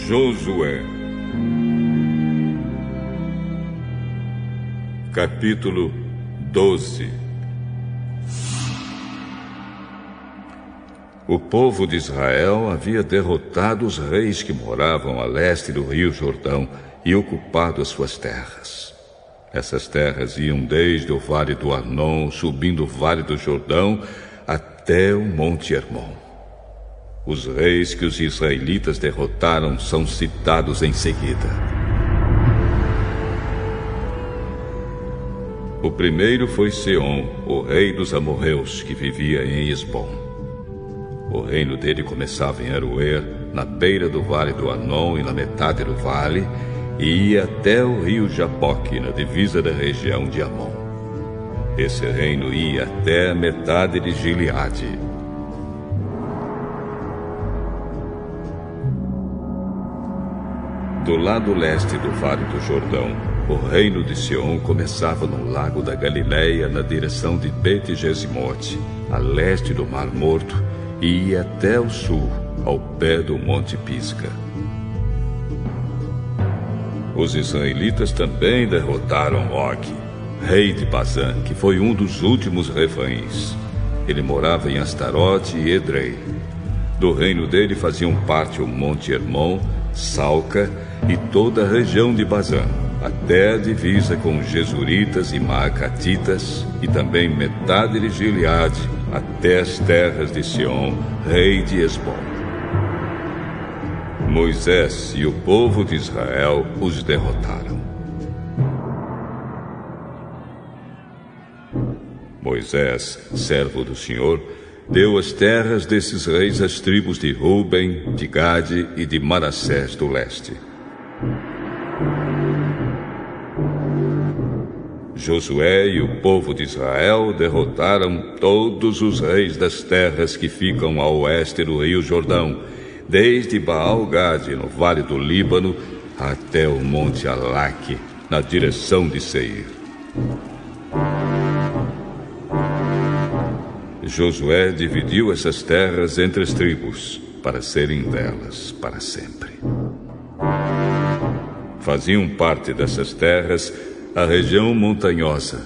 Josué. Capítulo 12. O povo de Israel havia derrotado os reis que moravam a leste do rio Jordão e ocupado as suas terras. Essas terras iam desde o vale do Arnon, subindo o vale do Jordão, até o Monte Hermon. Os reis que os israelitas derrotaram são citados em seguida. O primeiro foi Seom, o rei dos amorreus, que vivia em Esbom. O reino dele começava em Aroer, na beira do vale do Arnon e na metade do vale, e ia até o rio Jaboque, na divisa da região de Amon. Esse reino ia até a metade de Gileade. Do lado leste do Vale do Jordão, o reino de Seom começava no lago da Galileia, na direção de Bet-Gesimote, a leste do Mar Morto, e ia até o sul, ao pé do Monte Pisga. Os israelitas também derrotaram Og, rei de Bazã, que foi um dos últimos reféns. Ele morava em Astarote e Edrei. Do reino dele faziam parte o Monte Hermon, Salca e toda a região de Bazã, até a divisa com os Gesuritas e Maacatitas, e também metade de Gileade, até as terras de Seom, rei de Esbom. Moisés e o povo de Israel os derrotaram. Moisés, servo do Senhor, deu as terras desses reis às tribos de Ruben, de Gade e de Manassés do leste. Josué e o povo de Israel derrotaram todos os reis das terras que ficam a oeste do rio Jordão, desde Baal-Gade, no vale do Líbano, até o monte Alaque, na direção de Seir. Josué dividiu essas terras entre as tribos, para serem delas para sempre. Faziam parte dessas terras a região montanhosa,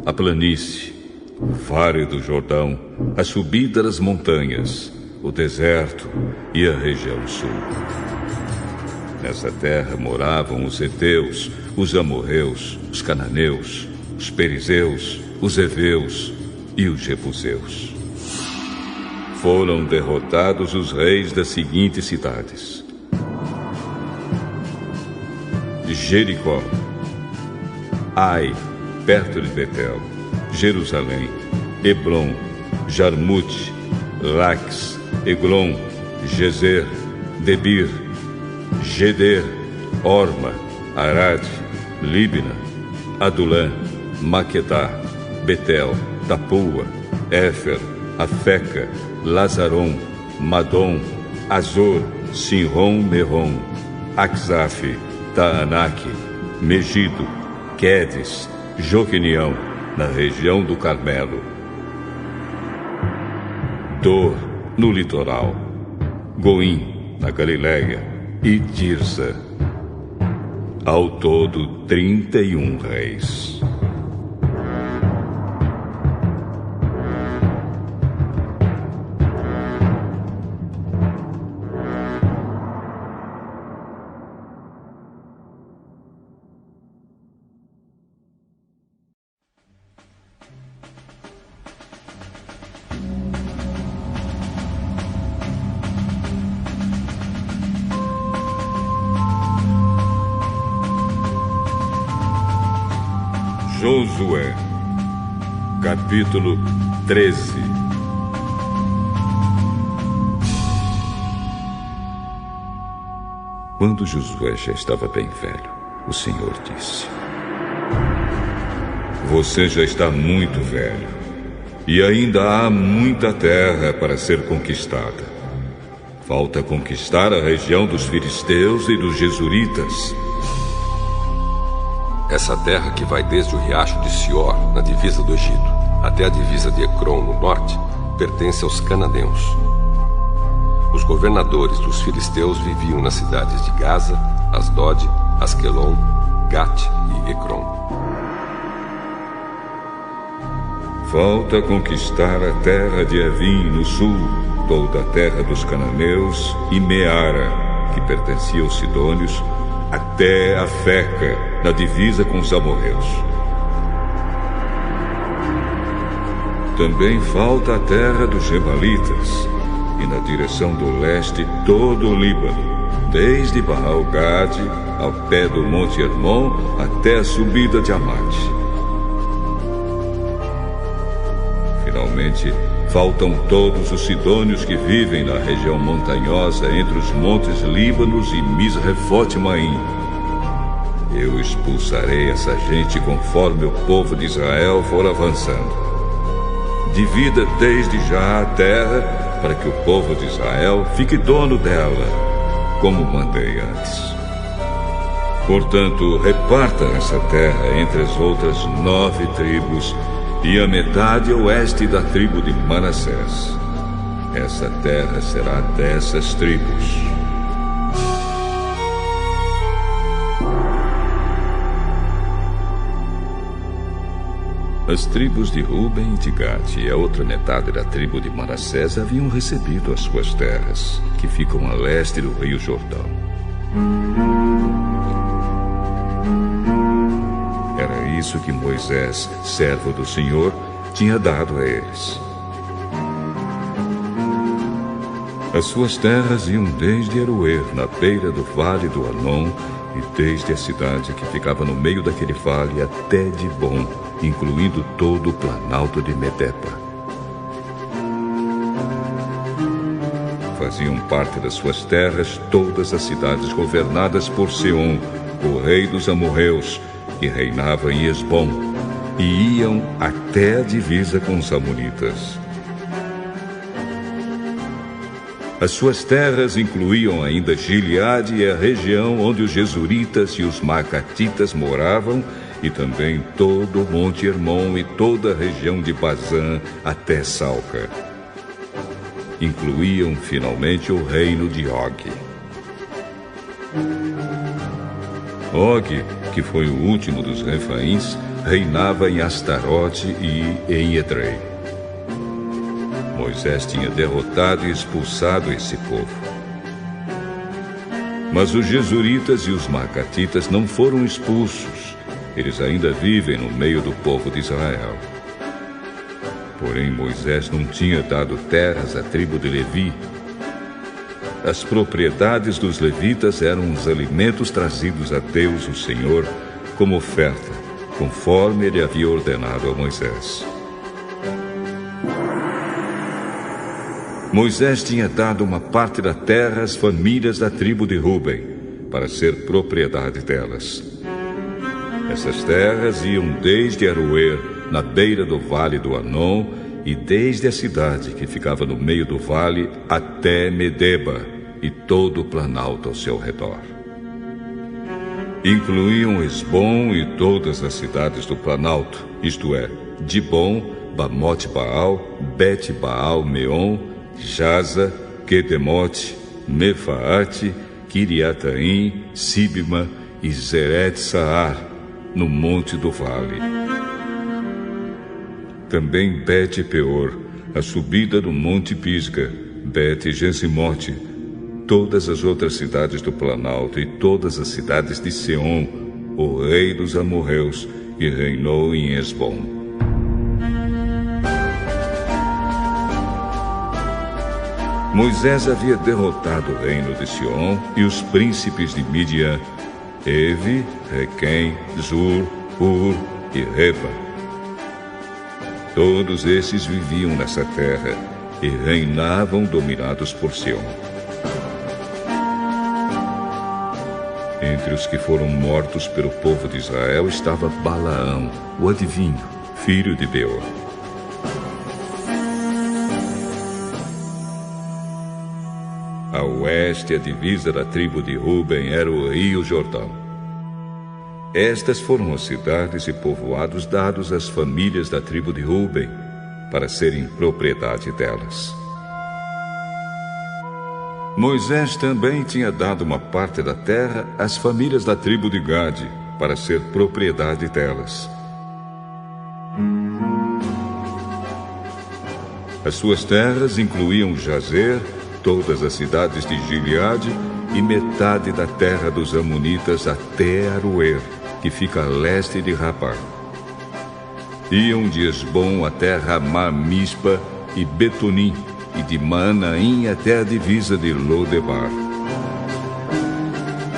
a planície, o vale do Jordão, a subida das montanhas, o deserto e a região sul. Nessa terra moravam os heteus, os amorreus, os cananeus, os perizeus, os heveus e os jebuseus. Foram derrotados os reis das seguintes cidades: Jericó, Ai, perto de Betel, Jerusalém, Hebron, Jarmute, Laques, Eglon, Gezer, Debir, Geder, Orma, Arad, Líbina, Adulã, Maquedá, Betel, Tapua, Éfer, Afeca, Lazaron, Madom, Azor, Sinron, Merom, Axaf, Taanaque, Megido, Quedes, Joquenião, na região do Carmelo, Dor, no litoral, Goim, na Galileia, e Tirsa. Ao todo, 31 reis. Josué, capítulo 13. Quando Josué já estava bem velho, o Senhor disse: Você já está muito velho, e ainda há muita terra para ser conquistada. Falta conquistar a região dos filisteus e dos Gesuritas. Essa terra que vai desde o riacho de Sior, na divisa do Egito, até a divisa de Ecrom, no norte, pertence aos cananeus. Os governadores dos filisteus viviam nas cidades de Gaza, Asdod, Asquelon, Gat e Ecrom. Falta conquistar a terra de Evim no sul, toda a terra dos cananeus e Meara, que pertencia aos sidônios, até a Feca, na divisa com os amorreus. Também falta a terra dos Gebalitas, e na direção do leste todo o Líbano, desde Baal-Gade ao pé do Monte Hermon até a subida de Amate. Finalmente, faltam todos os sidônios que vivem na região montanhosa entre os montes Líbanos e Misrefote-Maim. Eu expulsarei essa gente conforme o povo de Israel for avançando. Divida desde já a terra para que o povo de Israel fique dono dela, como mandei antes. Portanto, reparta essa terra entre as outras 9 tribos e a metade oeste da tribo de Manassés. Essa terra será dessas tribos. As tribos de Ruben e de Gad e a outra metade da tribo de Manassés haviam recebido as suas terras, que ficam a leste do rio Jordão. Era isso que Moisés, servo do Senhor, tinha dado a eles. As suas terras iam desde Aroer, na beira do vale do Arnon, e desde a cidade que ficava no meio daquele vale até Dibon, incluindo todo o planalto de Medepa. Faziam parte das suas terras todas as cidades governadas por Seom, o rei dos amorreus, que reinava em Esbom, e iam até a divisa com os amonitas. As suas terras incluíam ainda Gileade e a região onde os Gesuritas e os Maacatitas moravam, e também todo o Monte Hermon e toda a região de Bazã até Salca. Incluíam finalmente o reino de Og. Og, que foi o último dos Refaíns, reinava em Astarote e em Edrei. Moisés tinha derrotado e expulsado esse povo. Mas os Gesuritas e os Maacatitas não foram expulsos. Eles ainda vivem no meio do povo de Israel. Porém, Moisés não tinha dado terras à tribo de Levi. As propriedades dos levitas eram os alimentos trazidos a Deus, o Senhor, como oferta, conforme ele havia ordenado a Moisés. Moisés tinha dado uma parte da terra às famílias da tribo de Ruben, para ser propriedade delas. Essas terras iam desde Aroer, na beira do vale do Arnon, e desde a cidade que ficava no meio do vale até Medeba e todo o planalto ao seu redor. Incluíam Esbom e todas as cidades do planalto, isto é, Dibon, Bamote-Baal, Bet-Baal-Meon, Jaza, Quedemote, Mefaate, Kiriataim, Sibma e Zeret-Saar, no monte do vale. Também Bet-Peor, a subida do monte Pisga, Bet-Gesimote, todas as outras cidades do planalto e todas as cidades de Seom, o rei dos amorreus, que reinou em Esbom. Moisés havia derrotado o reino de Sion e os príncipes de Midian, Evi, Requém, Zur, Hur e Reba. Todos esses viviam nessa terra e reinavam dominados por Sion. Entre os que foram mortos pelo povo de Israel estava Balaão, o adivinho, filho de Beor. A oeste, a divisa da tribo de Ruben era o rio Jordão. Estas foram as cidades e povoados dados às famílias da tribo de Ruben, para serem propriedade delas. Moisés também tinha dado uma parte da terra às famílias da tribo de Gade, para ser propriedade delas. As suas terras incluíam Jazer, todas as cidades de Gileade e metade da terra dos Amonitas até Aroer, que fica a leste de Rapá. Iam de Esbom até Ramá Mispa e Betonim, e de Manaim até a divisa de Lodebar.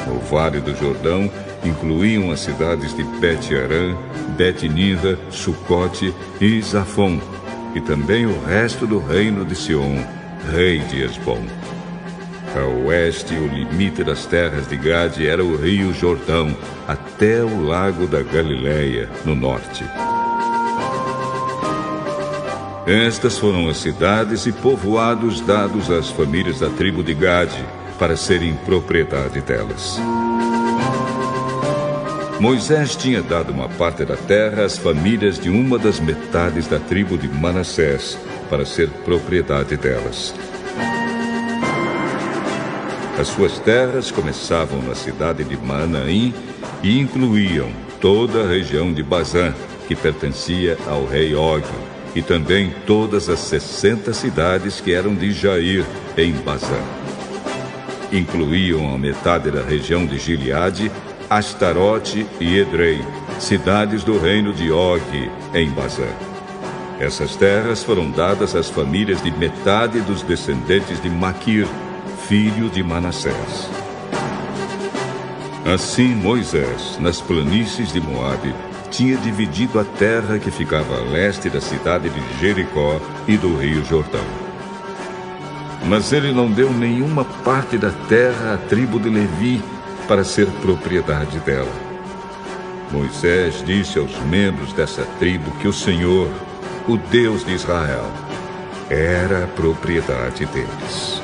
O Vale do Jordão incluíam as cidades de Bet-Arã, Bet-Nida, Sucote e Zafon, e também o resto do reino de Sion, rei de Esbom. A oeste, o limite das terras de Gade era o rio Jordão, até o lago da Galileia, no norte. Estas foram as cidades e povoados dados às famílias da tribo de Gade, para serem propriedade delas. Moisés tinha dado uma parte da terra às famílias de uma das metades da tribo de Manassés, para ser propriedade delas. As suas terras começavam na cidade de Manaim e incluíam toda a região de Bazã, que pertencia ao rei Og, e também todas as 60 cidades que eram de Jair, em Bazã. Incluíam a metade da região de Gileade, Astarote e Edrei, cidades do reino de Og, em Bazã. Essas terras foram dadas às famílias de metade dos descendentes de Maquir, filho de Manassés. Assim Moisés, nas planícies de Moabe, tinha dividido a terra que ficava a leste da cidade de Jericó e do rio Jordão. Mas ele não deu nenhuma parte da terra à tribo de Levi para ser propriedade dela. Moisés disse aos membros dessa tribo que o Senhor, o Deus de Israel, era a propriedade deles.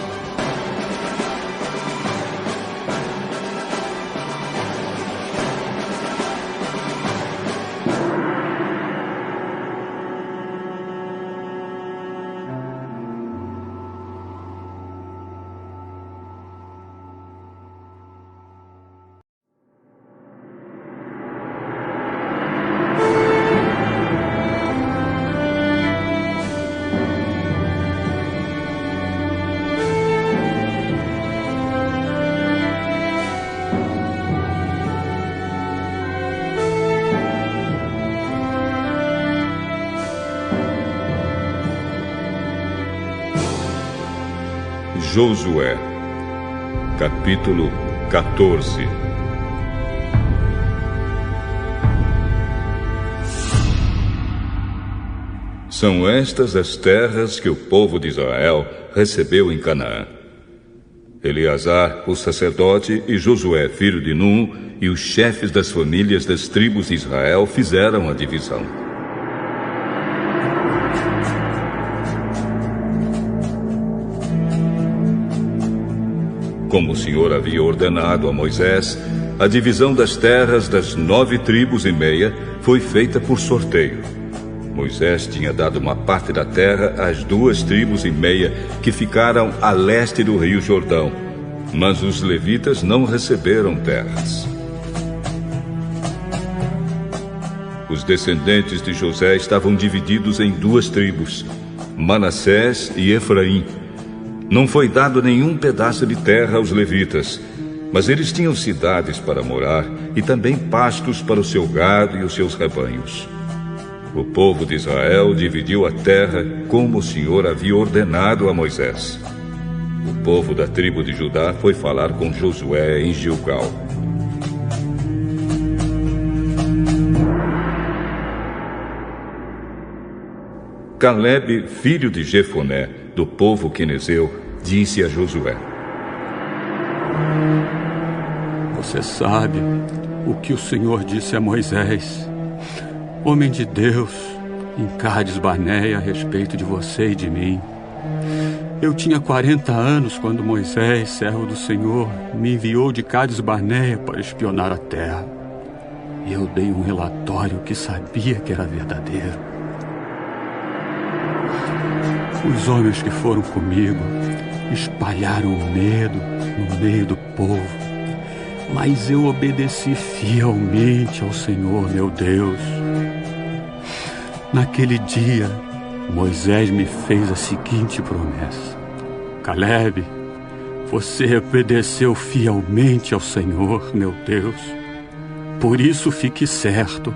Josué, capítulo 14. São estas as terras que o povo de Israel recebeu em Canaã. Eleazar, o sacerdote, e Josué, filho de Num, e os chefes das famílias das tribos de Israel fizeram a divisão. Como o Senhor havia ordenado a Moisés, a divisão das terras das 9 tribos e meia foi feita por sorteio. Moisés tinha dado uma parte da terra às 2 tribos e meia que ficaram a leste do rio Jordão, mas os levitas não receberam terras. Os descendentes de José estavam divididos em 2 tribos, Manassés e Efraim. Não foi dado nenhum pedaço de terra aos levitas, mas eles tinham cidades para morar e também pastos para o seu gado e os seus rebanhos. O povo de Israel dividiu a terra como o Senhor havia ordenado a Moisés. O povo da tribo de Judá foi falar com Josué em Gilgal. Calebe, filho de Jefoné, do povo quenezeu, disse a Josué: Você sabe o que o Senhor disse a Moisés, homem de Deus, em Cades Barneia, a respeito de você e de mim. Eu tinha 40 anos quando Moisés, servo do Senhor, me enviou de Cades Barneia para espionar a terra. E eu dei um relatório que sabia que era verdadeiro. Os homens que foram comigo espalharam o medo no meio do povo, mas eu obedeci fielmente ao Senhor meu Deus. Naquele dia, Moisés me fez a seguinte promessa: Caleb, você obedeceu fielmente ao Senhor meu Deus. Por isso fique certo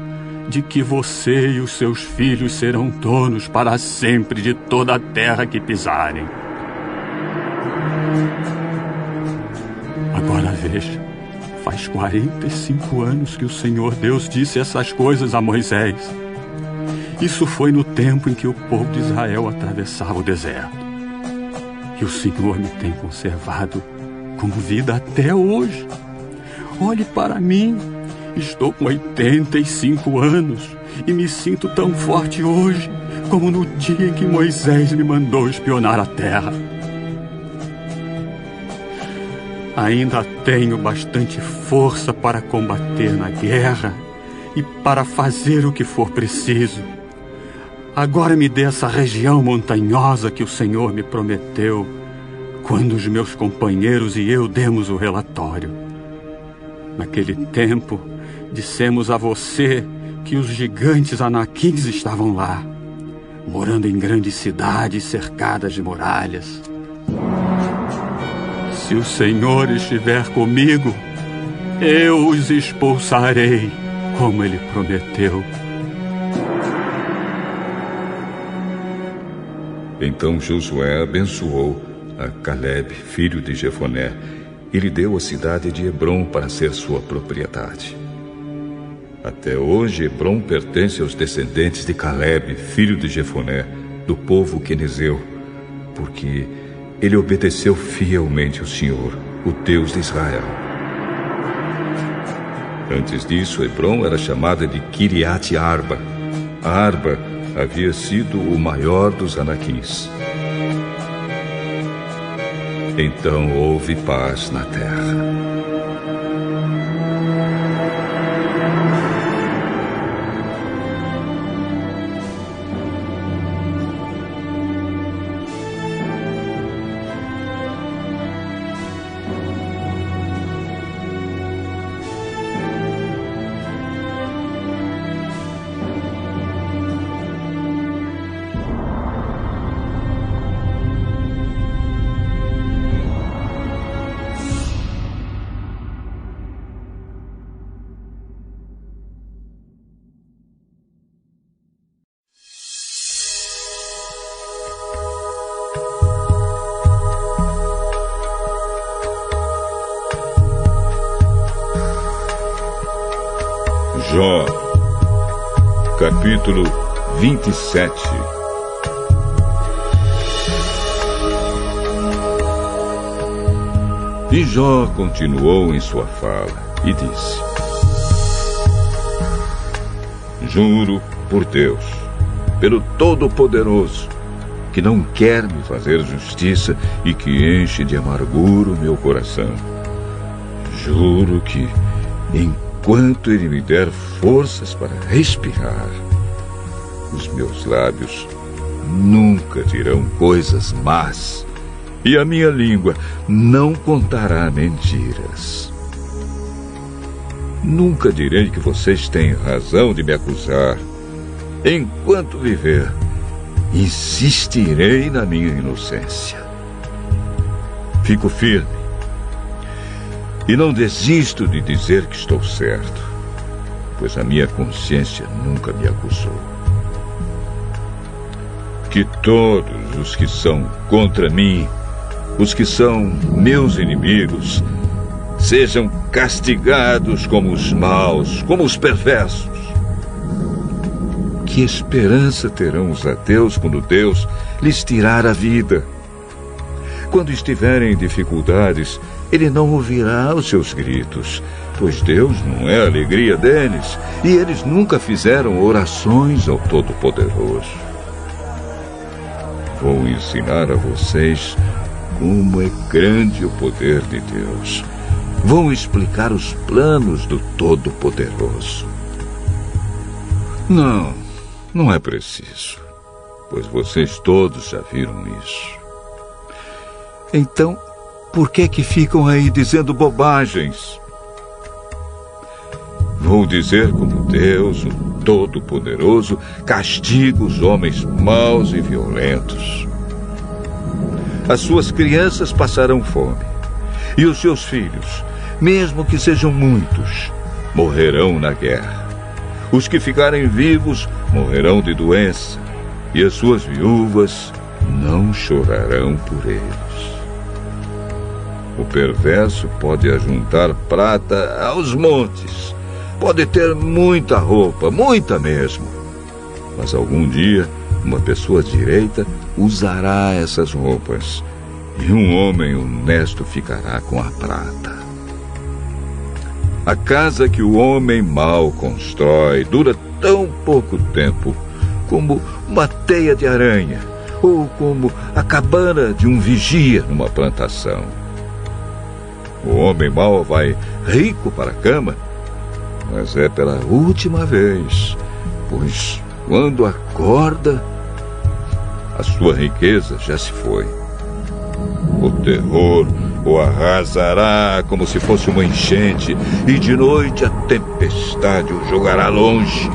de que você e os seus filhos serão donos para sempre de toda a terra que pisarem. Agora veja, faz 45 anos que o Senhor Deus disse essas coisas a Moisés. Isso foi no tempo em que o povo de Israel atravessava o deserto. E o Senhor me tem conservado com vida até hoje. Olhe para mim. Estou com 85 anos e me sinto tão forte hoje como no dia em que Moisés me mandou espionar a terra. Ainda tenho bastante força para combater na guerra e para fazer o que for preciso. Agora me dê essa região montanhosa que o Senhor me prometeu quando os meus companheiros e eu demos o relatório. Naquele tempo, dissemos a você que os gigantes anaquins estavam lá, morando em grandes cidades cercadas de muralhas. Se o Senhor estiver comigo, eu os expulsarei, como Ele prometeu. Então Josué abençoou a Caleb, filho de Jefoné, e lhe deu a cidade de Hebrom para ser sua propriedade. Até hoje, Hebrom pertence aos descendentes de Caleb, filho de Jefoné, do povo quenezeu, porque ele obedeceu fielmente ao Senhor, o Deus de Israel. Antes disso, Hebrom era chamada de Kiriat Arba. A Arba havia sido o maior dos anaquins. Então houve paz na terra. Jó, capítulo 27. E Jó continuou em sua fala e disse: Juro por Deus, pelo Todo-Poderoso, que não quer me fazer justiça e que enche de amargura o meu coração. Juro que, enquanto Ele me der forças para respirar, os meus lábios nunca dirão coisas más, e a minha língua não contará mentiras. Nunca direi que vocês têm razão de me acusar. Enquanto viver, insistirei na minha inocência. Fico firme e não desisto de dizer que estou certo, pois a minha consciência nunca me acusou. Que todos os que são contra mim, os que são meus inimigos, sejam castigados como os maus, como os perversos. Que esperança terão os ateus quando Deus lhes tirar a vida? Quando estiverem em dificuldades, Ele não ouvirá os seus gritos, pois Deus não é a alegria deles, e eles nunca fizeram orações ao Todo-Poderoso. Vou ensinar a vocês como é grande o poder de Deus. Vou explicar os planos do Todo-Poderoso. Não é preciso, pois vocês todos já viram isso. Então, por que ficam aí dizendo bobagens? Vou dizer como Deus, o Todo-Poderoso, castiga os homens maus e violentos. As suas crianças passarão fome, e os seus filhos, mesmo que sejam muitos, morrerão na guerra. Os que ficarem vivos morrerão de doença, e as suas viúvas não chorarão por eles. O perverso pode ajuntar prata aos montes, pode ter muita roupa, muita mesmo, mas algum dia uma pessoa direita usará essas roupas, e um homem honesto ficará com a prata. A casa que o homem mau constrói dura tão pouco tempo como uma teia de aranha ou como a cabana de um vigia numa plantação. O homem mau vai rico para a cama, mas é pela última vez, pois quando acorda, a sua riqueza já se foi. O terror o arrasará como se fosse uma enchente, e de noite a tempestade o jogará longe.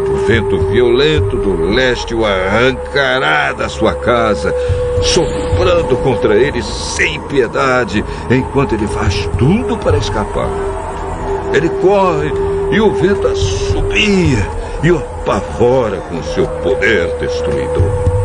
O vento violento do leste o arrancará da sua casa, soprando contra ele sem piedade, enquanto ele faz tudo para escapar. Ele corre e o vento assobia e o apavora com seu poder destruidor.